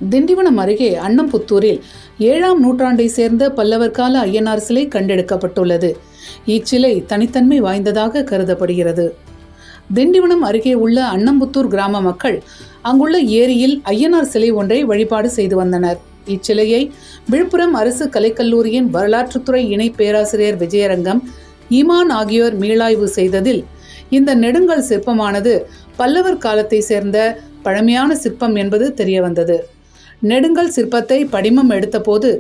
திண்டிவனம் அருகே அன்னம்புத்தூரில் 7ஆம் நூற்றாண்டை சேர்ந்த பல்லவர் கால ஐயனார் சிலை கண்டெடுக்கப்பட்டுள்ளது. இச்சிலை தனித்தன்மை வாய்ந்ததாக கருதப்படுகிறது. திண்டிவனம் அருகே உள்ள அன்னம்புத்தூர் கிராம மக்கள் அங்குள்ள ஏரியில் ஐயனார் சிலை ஒன்றை வழிபாடு செய்து வந்தனர். இச்சிலையை விழுப்புரம் அரசு கலைக்கல்லூரியின் வரலாற்றுத்துறை இணை பேராசிரியர் விஜயரங்கம், ஈமான் ஆகியோர் மீளாய்வு செய்ததில் இந்த நெடுங்கல் சிற்பமானது பல்லவர் காலத்தை சேர்ந்த பழமையான சிற்பம் என்பது தெரியவந்தது. நெடுங்கல் சிற்பத்தை படிமம் எடுத்தபோது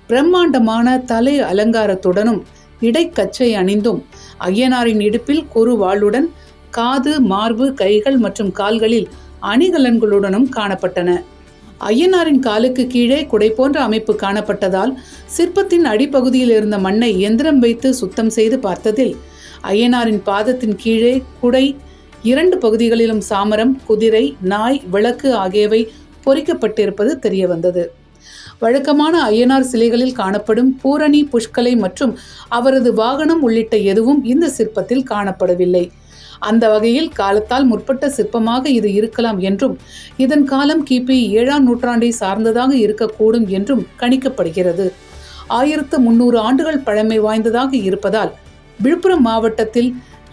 பிரம்மாண்டமான தலை அலங்காரத்துடனும் இடைக்கச்சை அணிந்தும் ஐயனாரின் இடுப்பில் குறு வாளுடன் காது, மார்பு, கைகள் மற்றும் கால்களில் அணிகலன்களுடனும் காணப்பட்டன. ஐயனாரின் காலுக்கு கீழே குடை போன்ற அமைப்பு காணப்பட்டதால் சிற்பத்தின் அடிப்பகுதியில் இருந்த மண்ணை எந்திரம் வைத்து சுத்தம் செய்து பார்த்ததில் ஐயனாரின் பாதத்தின் கீழே குடை, 2 பகுதிகளிலும் சாமரம், குதிரை, நாய், விளக்கு ஆகியவை பொறிக்கப்பட்டிருப்பது தெரிய வந்தது. வழக்கமான ஐயனார் சிலைகளில் காணப்படும் பூரணி, புஷ்கலை மற்றும் அவரது வாகனம் உள்ளிட்ட எதுவும் இந்த சிற்பத்தில் காணப்படவில்லை. அந்த வகையில் காலத்தால் முற்பட்ட சிற்பமாக இது இருக்கலாம் என்றும் இதன் காலம் கிபி 7ஆம் நூற்றாண்டை சார்ந்ததாக இருக்கக்கூடும் என்றும் கணிக்கப்படுகிறது. 1300 ஆண்டுகள் பழமை வாய்ந்ததாக இருப்பதால் விழுப்புரம் மாவட்டத்தில்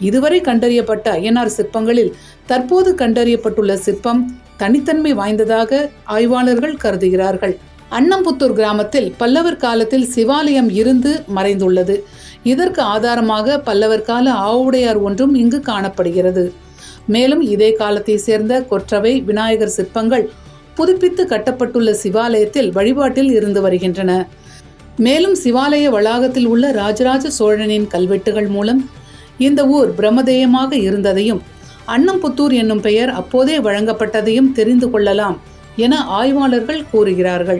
இதுவரை கண்டறியப்பட்ட ஐயனார் சிற்பங்களில் தற்போது கண்டறியப்பட்டுள்ள சிற்பம் தனித்தன்மை வாய்ந்ததாக ஆய்வாளர்கள் கருதுகிறார்கள். அன்னம்புத்தூர் கிராமத்தில் பல்லவர் காலத்தில் சிவாலயம் இருந்து மறைந்துள்ளது. இதற்கு ஆதாரமாக பல்லவர் கால ஆவுடையார் ஒன்றும் இங்கு காணப்படுகிறது. மேலும் இதே காலத்தை சேர்ந்த கொற்றவை, விநாயகர் சிற்பங்கள் புதுப்பித்து கட்டப்பட்டுள்ள சிவாலயத்தில் வழிபாட்டில் இருந்து வருகின்றன. மேலும் சிவாலய வளாகத்தில் உள்ள ராஜராஜ சோழனின் கல்வெட்டுகள் மூலம் இந்த ஊர் பிரம்மதேயமாக இருந்ததையும் அன்னம்புத்தூர் என்னும் பெயர் அப்போதே வழங்கப்பட்டதையும் தெரிந்து கொள்ளலாம் என ஆய்வாளர்கள் கூறுகிறார்கள்.